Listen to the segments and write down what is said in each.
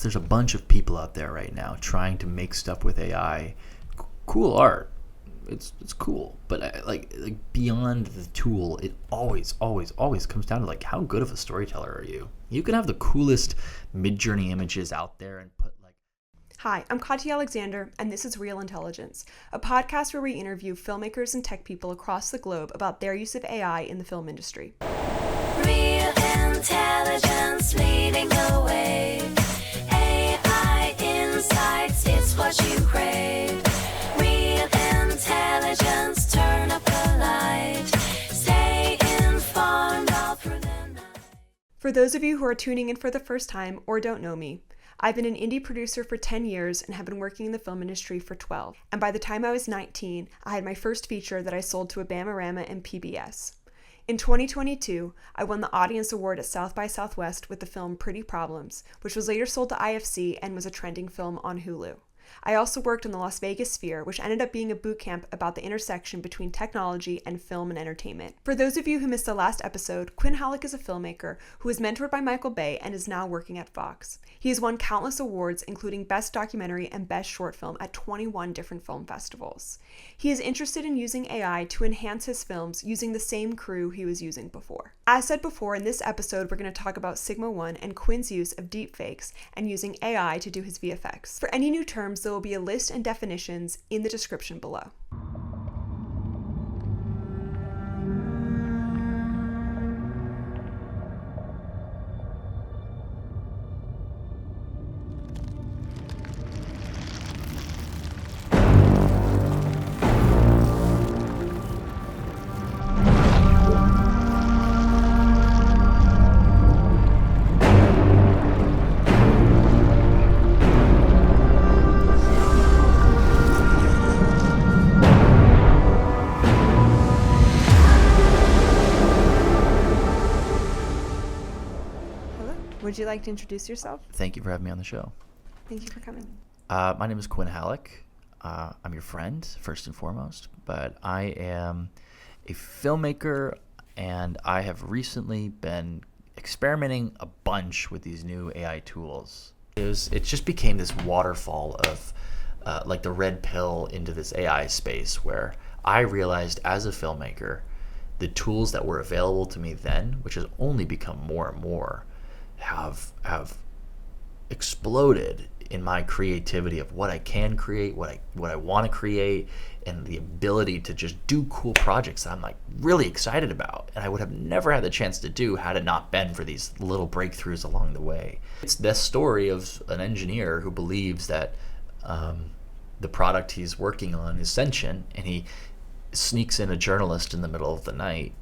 there's a bunch of people out there right now trying to make stuff with AI. Cool art. It's cool, but like beyond the tool, it always comes down to like, how good of a storyteller are you? You can have the coolest Mid-Journey images out there and put like... Hi, I'm Katya Alexander, and this is Real Intelligence, a podcast where we interview filmmakers and tech people across the globe about their use of AI in the film industry. Real intelligence leading the way. AI insights, it's what you crave. Real intelligence, turn up the light. Stay informed all through the night. For those of you who are tuning in for the first time or don't know me, I've been an indie producer for 10 years and have been working in the film industry for 12. And by the time I was 19, I had my first feature that I sold to a Bamarama and PBS. In 2022, I won the Audience Award at South by Southwest with the film Pretty Problems, which was later sold to IFC and was a trending film on Hulu. I also worked on the Las Vegas Sphere, which ended up being a boot camp about the intersection between technology and film and entertainment. For those of you who missed the last episode, Quinn Halleck is a filmmaker who was mentored by Michael Bay and is now working at Fox. He has won countless awards, including Best Documentary and Best Short Film at 21 different film festivals. He is interested in using AI to enhance his films using the same crew he was using before. As said before, in this episode, we're going to talk about Sigma 1 and Quinn's use of deepfakes and using AI to do his VFX. For any new terms, there will be a list and definitions in the description below. Would you like to introduce yourself? Thank you for having me on the show. Thank you for coming. My name is Quinn Halleck. I'm your friend, first and foremost, but I am a filmmaker, and I have recently been experimenting a bunch with these new AI tools. It just became this waterfall of like the red pill into this AI space, where I realized as a filmmaker, the tools that were available to me then, which has only become more and more, have exploded in my creativity of what I can create, what I want to create, and the ability to just do cool projects that I'm like really excited about, and I would have never had the chance to do had it not been for these little breakthroughs along the way. It's this story of an engineer who believes that the product he's working on is sentient, and he sneaks in a journalist in the middle of the night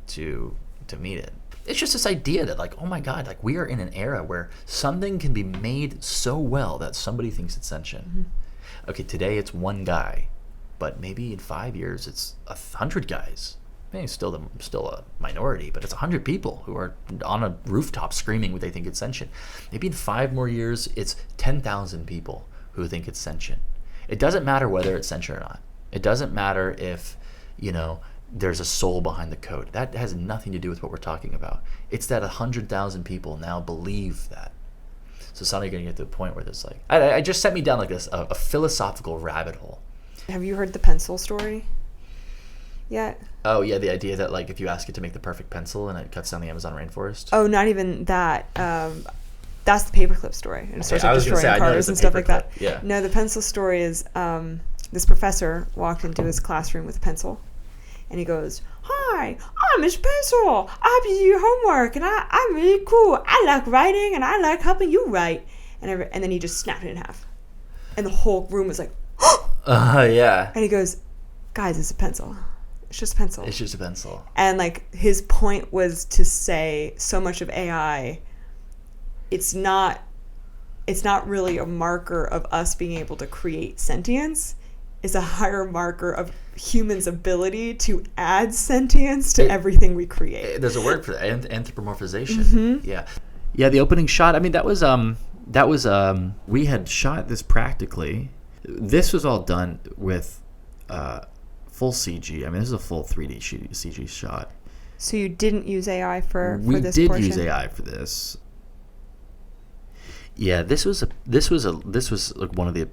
to meet it. It's just this idea that like, oh my God, like we are in an era where something can be made so well that somebody thinks it's sentient. Mm-hmm. Okay, today it's one guy, but maybe in 5 years it's 100 guys. Maybe it's still a minority, but it's 100 people who are on a rooftop screaming what they think it's sentient. Maybe in 5 more years it's 10,000 people who think it's sentient. It doesn't matter whether it's sentient or not. It doesn't matter if, there's a soul behind the code. That has nothing to do with what we're talking about. It's that 100,000 people now believe that. So suddenly you're going to get to the point where there's like, I just set me down like this, a philosophical rabbit hole. Have you heard the pencil story yet? Oh yeah, the idea that like if you ask it to make the perfect pencil and it cuts down the Amazon rainforest. Oh, not even that. That's the paperclip story. And it starts destroying cars and stuff like that. Yeah. No, the pencil story is this professor walked into his classroom with a pencil. And he goes, "Hi, I'm Miss Pencil. I help you do your homework, and I'm really cool. I like writing, and I like helping you write." And then he just snapped it in half. And the whole room was like, yeah. And he goes, "Guys, it's a pencil. It's just a pencil. It's just a pencil." And like his point was to say so much of AI, it's not really a marker of us being able to create sentience. It's a higher marker of humans' ability to add sentience to everything we create. There's a word for that, anthropomorphization. Mm-hmm. Yeah. The opening shot. I mean, that was we had shot this practically. This was all done with full CG. I mean, this is a full 3D CG shot. So you didn't use AI for this portion? We did use AI for this. Yeah, this was like one of the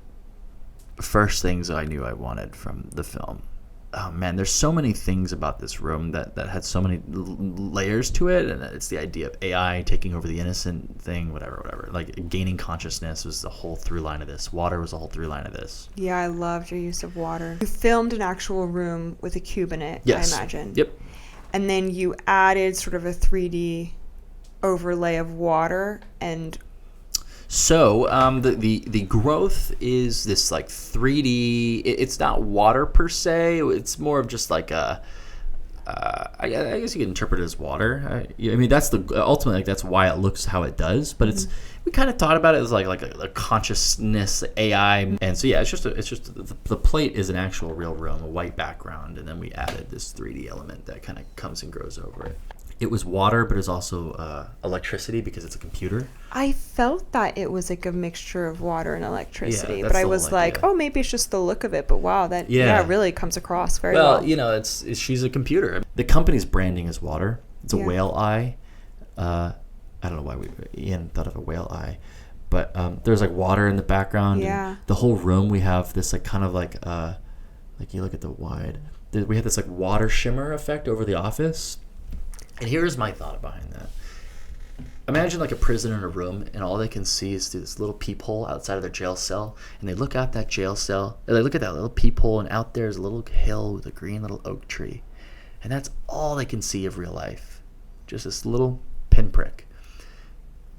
first things I knew I wanted from the film. Oh man, there's so many things about this room that had so many layers to it, and it's the idea of AI taking over the innocent thing, whatever. Like gaining consciousness was the whole through line of this. Water was the whole through line of this. Yeah, I loved your use of water. You filmed an actual room with a cube in it, Yes. I imagine. Yep. And then you added sort of a 3D overlay of water and... So the growth is this like 3D. It's not water per se. It's more of just like a. I guess you could interpret it as water. I mean, that's ultimately like that's why it looks how it does. But it's we kind of thought about it as like a consciousness AI. And so yeah, it's just the plate is an actual real room, a white background, and then we added this 3D element that kind of comes and grows over it. It was water, but it's also electricity because it's a computer. I felt that it was like a mixture of water and electricity, Yeah, but that's I the was whole like, idea. oh, maybe it's just the look of it. But wow, that Yeah. it really comes across very well. Well, you know, she's a computer. The company's branding is water. It's a Yeah. whale eye. I don't know why Ian thought of a whale eye, but there's like water in the background. Yeah. And the whole room we have this like kind of like you look at the wide. We have this like water shimmer effect over the office. And here's my thought behind that. Imagine like a prisoner in a room, and all they can see is through this little peephole outside of their jail cell. And they look out that jail cell, and they look at that little peephole, and out there's a little hill with a green little oak tree. And that's all they can see of real life. Just this little pinprick.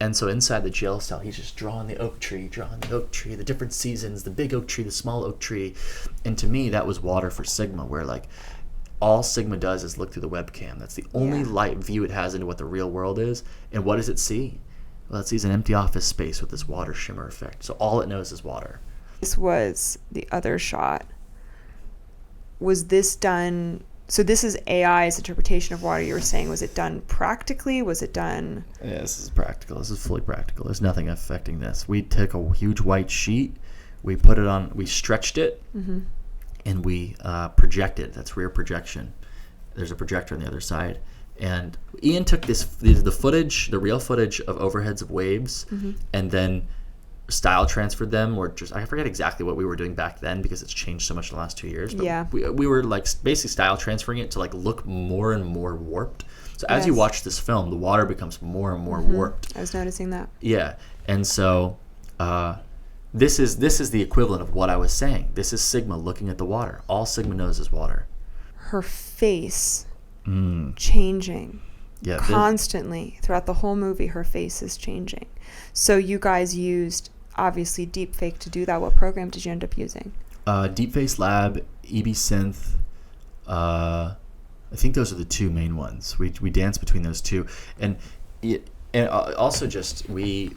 And so inside the jail cell, he's just drawing the oak tree, the different seasons, the big oak tree, the small oak tree. And to me, that was water for Sigma, where like all Sigma does is look through the webcam. That's the only light view it has into what the real world is. And what does it see? Well, it sees an empty office space with this water shimmer effect. So all it knows is water. This was the other shot. Was this done... So this is AI's interpretation of water you were saying. Was it done practically? Was it done... Yeah, this is practical. This is fully practical. There's nothing affecting this. We took a huge white sheet. We put it on... We stretched it. Mm-hmm. And we projected. That's rear projection. There's a projector on the other side. And Ian took the footage, the real footage of overheads of waves, and then style transferred them, or just I forget exactly what we were doing back then because it's changed so much in the last 2 years. But Yeah. we were like basically style transferring it to like look more and more warped. So as you Yes. watch this film, the water becomes more and more warped. I was noticing that. Yeah, and so this is the equivalent of what I was saying. This is Sigma looking at the water. All Sigma knows is water. Her face changing Yeah, constantly throughout the whole movie. Her face is changing. So you guys used obviously Deepfake to do that. What program did you end up using? Deepfakes Lab, EB Synth. I think those are the two main ones. We dance between those two, and also just we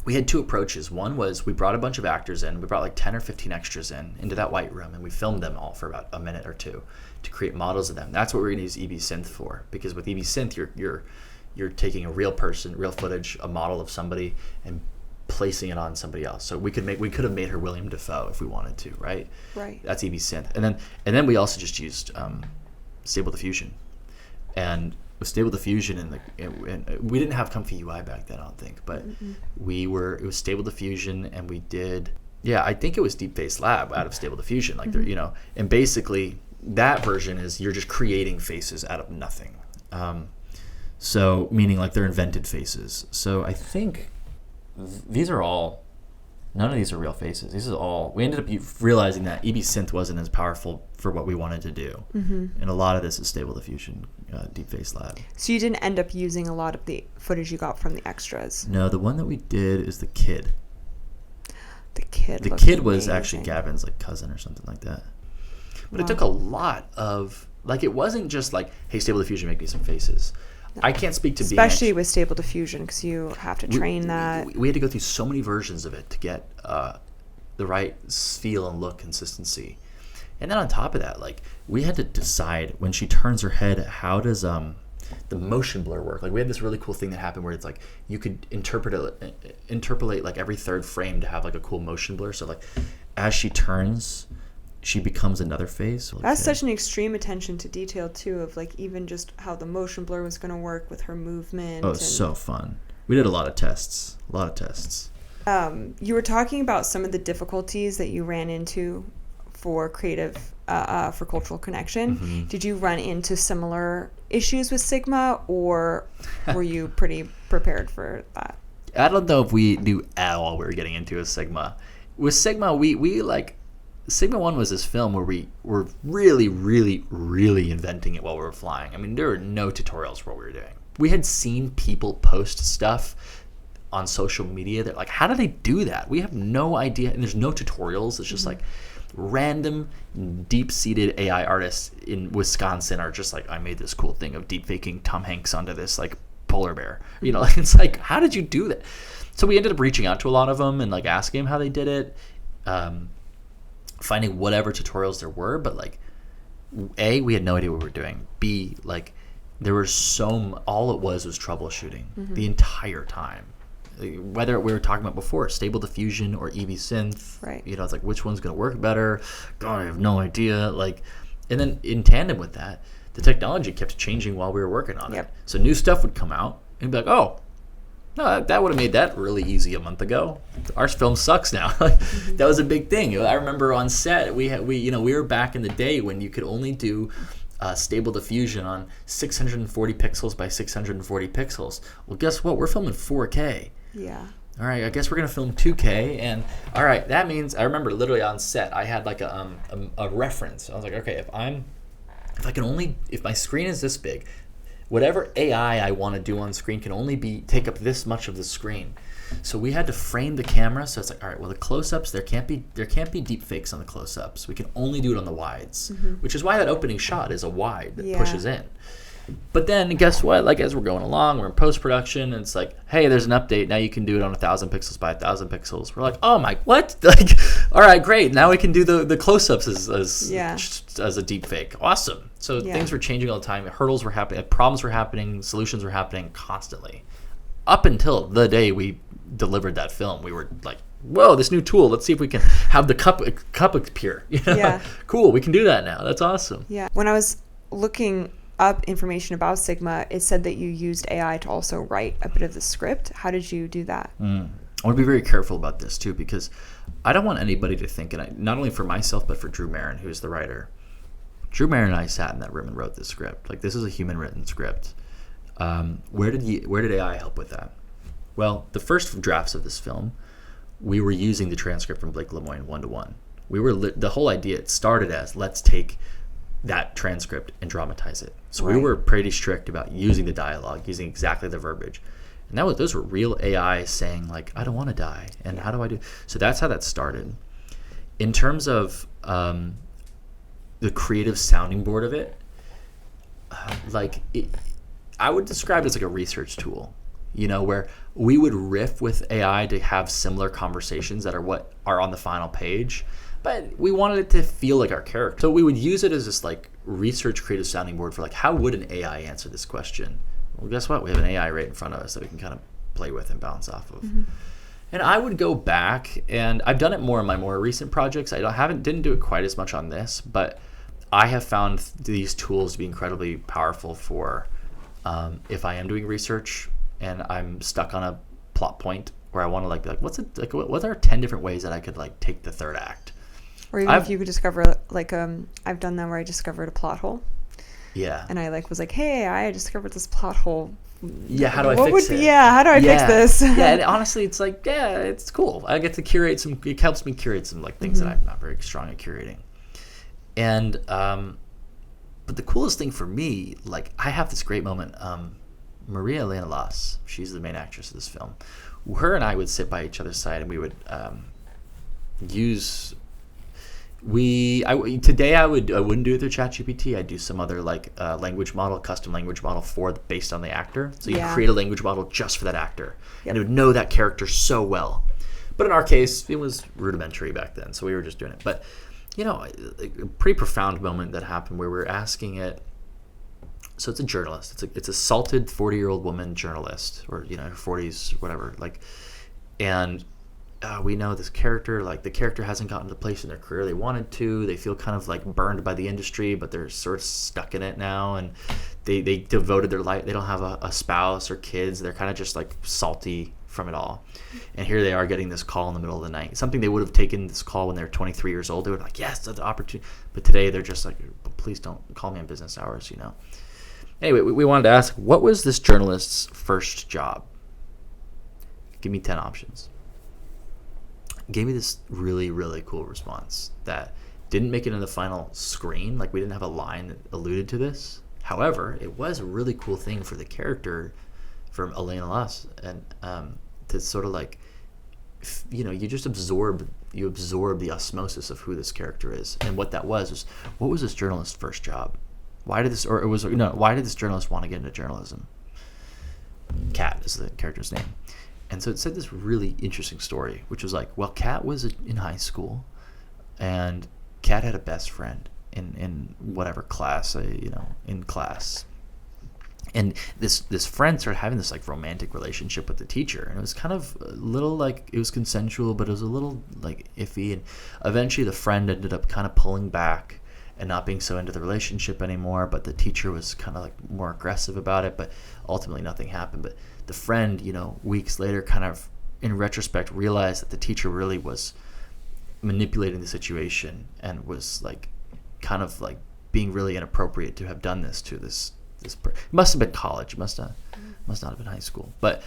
had two approaches. One was we brought a bunch of actors in. We brought like 10 or 15 extras into that white room, and we filmed them all for about a minute or two to create models of them. That's what we're going to use EB Synth for, because with EB Synth, you're taking a real person, real footage, a model of somebody, and placing it on somebody else. So we could have made her William Dafoe if we wanted to, right? Right. That's EB Synth, and then we also just used Stable Diffusion, and with Stable Diffusion and we didn't have Comfy UI back then, I don't think, but it was Stable Diffusion, and we did, I think it was Deepfakes Lab out of Stable Diffusion, like and basically that version is you're just creating faces out of nothing. So meaning like they're invented faces. So I think these are all, none of these are real faces. This is all, we ended up realizing that EB Synth wasn't as powerful for what we wanted to do. And a lot of this is Stable Diffusion, Deepfakes Lab. So you didn't end up using a lot of the footage you got from the extras. No, the one that we did is the kid. The kid. The looked kid was amazing. actually Gavin's like cousin or something like that. But it took a lot of, like, it wasn't just like, hey, Stable Diffusion, make me some faces. I can't speak to being Especially with Stable Diffusion, because you have to train that. We had to go through so many versions of it to get the right feel and look consistency. And then on top of that, like, we had to decide when she turns her head, how does the motion blur work? Like, we had this really cool thing that happened where it's like you could interpolate like every third frame to have like a cool motion blur. So like as she turns, she becomes another face. That's such an extreme attention to detail too, of like even just how the motion blur was going to work with her movement. Oh, it's so fun. We did a lot of tests. You were talking about some of the difficulties that you ran into for creative, for cultural connection. Mm-hmm. Did you run into similar issues with Sigma, or were you pretty prepared for that? I don't know if we knew at all we were getting into a Sigma. With Sigma, we like, Sigma 1 was this film where we were really, really, really inventing it while we were flying. I mean, there were no tutorials for what we were doing. We had seen people post stuff on social media that, like, how do they do that? We have no idea. And there's no tutorials. It's just like random deep-seated AI artists in Wisconsin are just like, I made this cool thing of deepfaking Tom Hanks onto this like polar bear. You know, like, it's like, how did you do that? So we ended up reaching out to a lot of them and like asking them how they did it, finding whatever tutorials there were. But like, A, we had no idea what we were doing. B, like, there was all it was troubleshooting the entire time. Whether we were talking about before, Stable Diffusion or EV Synth, Right. You know, it's like, which one's going to work better? God, I have no idea. Like, and then in tandem with that, the technology kept changing while we were working on it. So new stuff would come out and be like, oh, no, that would have made that really easy a month ago. Our film sucks now. That was a big thing. I remember on set, we were back in the day when you could only do Stable Diffusion on 640 pixels by 640 pixels. Well, guess what? We're filming 4K. Yeah. All right, I guess we're gonna film 2K, and all right, that means I remember literally on set I had like a reference. I was like, okay, if my screen is this big, whatever AI I want to do on screen can only take up this much of the screen. So we had to frame the camera, so it's like, all right, well, the close-ups, there can't be deep fakes on the close-ups. We can only do it on the wides, which is why that opening shot is a wide that pushes in. But then guess what? Like, as we're going along, we're in post-production, and it's like, hey, there's an update. Now you can do it on 1,000 pixels by 1,000 pixels. We're like, oh my, what? Like, all right, great. Now we can do the close-ups as a deep fake. Awesome. So things were changing all the time. Hurdles were happening. Problems were happening. Solutions were happening constantly. Up until the day we delivered that film, we were like, whoa, this new tool. Let's see if we can have the cup appear. You know? Yeah. Cool. We can do that now. That's awesome. Yeah. When I was looking up information about Sigma, it said that you used AI to also write a bit of the script. How did you do that? I want to be very careful about this too, because I don't want anybody to think, and not only for myself but for Drew Marin, who's the writer. Drew Marin and I sat in that room and wrote this script. Like, this is a human written script. Where did AI help with that? Well, the first drafts of this film, we were using the transcript from Blake Lemoine 1-to-1. The whole idea, it started as, let's take that transcript and dramatize it. So we were pretty strict about using the dialogue, using exactly the verbiage. And those were real AI saying, like, I don't want to die, and how do I do? So that's how that started. In terms of the creative sounding board of it, I would describe it as like a research tool, you know, where we would riff with AI to have similar conversations that are what are on the final page, but we wanted it to feel like our character. So we would use it as this like research creative sounding board for like, how would an AI answer this question? Well, guess what? We have an AI right in front of us that we can kind of play with and bounce off of. And I would go back, and I've done it more in my more recent projects. Didn't do it quite as much on this, but I have found these tools to be incredibly powerful for if I am doing research and I'm stuck on a plot point where I want to be like, what are 10 different ways that I could like take the third act? Or even if you could discover I've done that where I discovered a plot hole. Yeah. And I was like, hey, I discovered this plot hole. Yeah, how do I fix it? Yeah, how do I fix this? Yeah, and honestly, it's like, yeah, it's cool. I get to curate it helps me curate some like things that I'm not very strong at curating. And but the coolest thing for me, like, I have this great moment. Maria Elena Lass, she's the main actress of this film. Her and I would sit by each other's side, and we would today I wouldn't do it through ChatGPT. I'd do some other like language model, custom language model based on the actor. So you create a language model just for that actor, and it would know that character so well. But in our case, it was rudimentary back then, so we were just doing it. But you know, a pretty profound moment that happened where we were asking it. So it's a journalist. It's a salted 40-year-old woman journalist, or you know, her 40s, whatever. Like, and we know this character. Like, the character hasn't gotten to the place in their career they wanted to. They feel kind of like burned by the industry, but they're sort of stuck in it now. And they devoted their life. They don't have a spouse or kids. They're kind of just like salty from it all. And here they are getting this call in the middle of the night. Something they would have taken this call when they were 23 years old. They would be like, yes, that's an opportunity. But today they're just like, please don't call me on business hours, you know. Anyway, we wanted to ask, what was this journalist's first job? Give me 10 options. Gave me this really, really cool response that didn't make it in the final screen. Like, we didn't have a line that alluded to this. However, it was a really cool thing for the character, for Elena Luss, and to sort of like, you know, you absorb the osmosis of who this character is. And what that was what was this journalist's first job? Why did this journalist want to get into journalism? Kat is the character's name. And so it said this really interesting story, which was like, well, Kat was in high school, and Kat had a best friend in whatever class, in class. And this friend started having this like romantic relationship with the teacher, and it was kind of a little like, it was consensual, but it was a little like iffy. And eventually the friend ended up kind of pulling back and not being so into the relationship anymore, but the teacher was kind of like more aggressive about it, but ultimately nothing happened. But the friend, weeks later, kind of in retrospect realized that the teacher really was manipulating the situation and was like kind of like being really inappropriate to have done this to this it must have been college, must not have been high school. But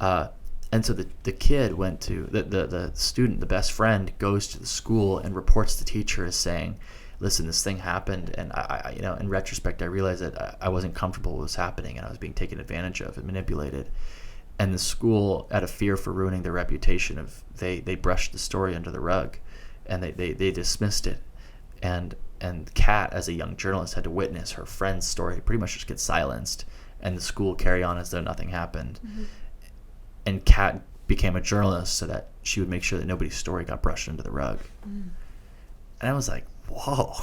and so the kid went to the student, the best friend, goes to the school and reports the teacher as saying, listen, this thing happened, and I in retrospect I realized that I wasn't comfortable with what was happening, and I was being taken advantage of and manipulated. And the school, out of fear for ruining their reputation, they brushed the story under the rug, and they dismissed it. And Kat, as a young journalist, had to witness her friend's story pretty much just get silenced, and the school carry on as though nothing happened. Mm-hmm. And Kat became a journalist so that she would make sure that nobody's story got brushed under the rug. Mm. And I was like, whoa,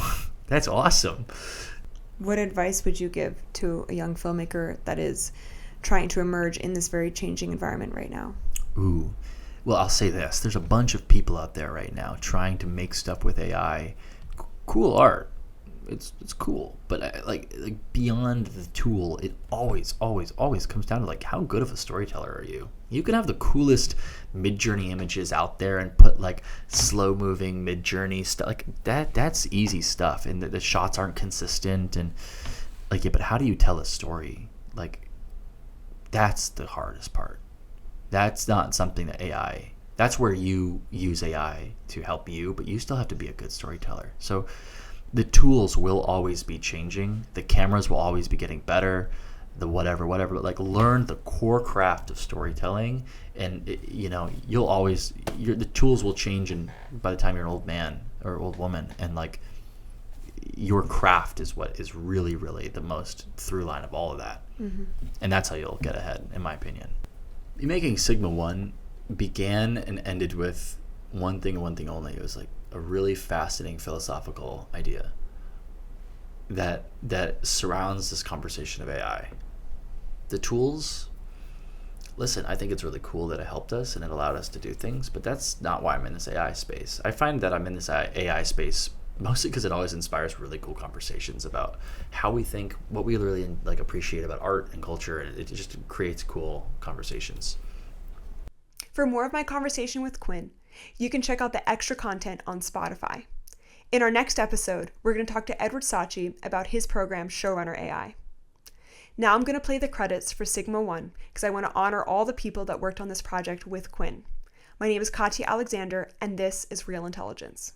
that's awesome. What advice would you give to a young filmmaker that is trying to emerge in this very changing environment right now? Ooh, well, I'll say this. There's a bunch of people out there right now trying to make stuff with AI. Cool art. It's cool. But like beyond the tool, it always comes down to like, how good of a storyteller are you? You can have the coolest mid-journey images out there and put like slow-moving mid-journey stuff. Like that's easy stuff. And the shots aren't consistent. And like, yeah, but how do you tell a story? Like, that's the hardest part. That's not something that AI... That's where you use AI to help you, but you still have to be a good storyteller. So the tools will always be changing. The cameras will always be getting better. The whatever. But like, learn the core craft of storytelling, and you'll always... the tools will change, and by the time you're an old man or old woman, and like your craft is what is really, really the most through line of all of that. Mm-hmm. And that's how you'll get ahead, in my opinion. Making Sigma 1 began and ended with one thing and one thing only. It was like a really fascinating philosophical idea that surrounds this conversation of AI. The tools, listen, I think it's really cool that it helped us and it allowed us to do things, but that's not why I'm in this AI space. I find that I'm in this AI space mostly because it always inspires really cool conversations about how we think, what we really like appreciate about art and culture, and it just creates cool conversations. For more of my conversation with Quinn, you can check out the extra content on Spotify. In our next episode, we're going to talk to Edward Saatchi about his program Showrunner AI. Now I'm going to play the credits for Sigma 1 because I want to honor all the people that worked on this project with Quinn. My name is Katya Alexander, and this is Real Intelligence.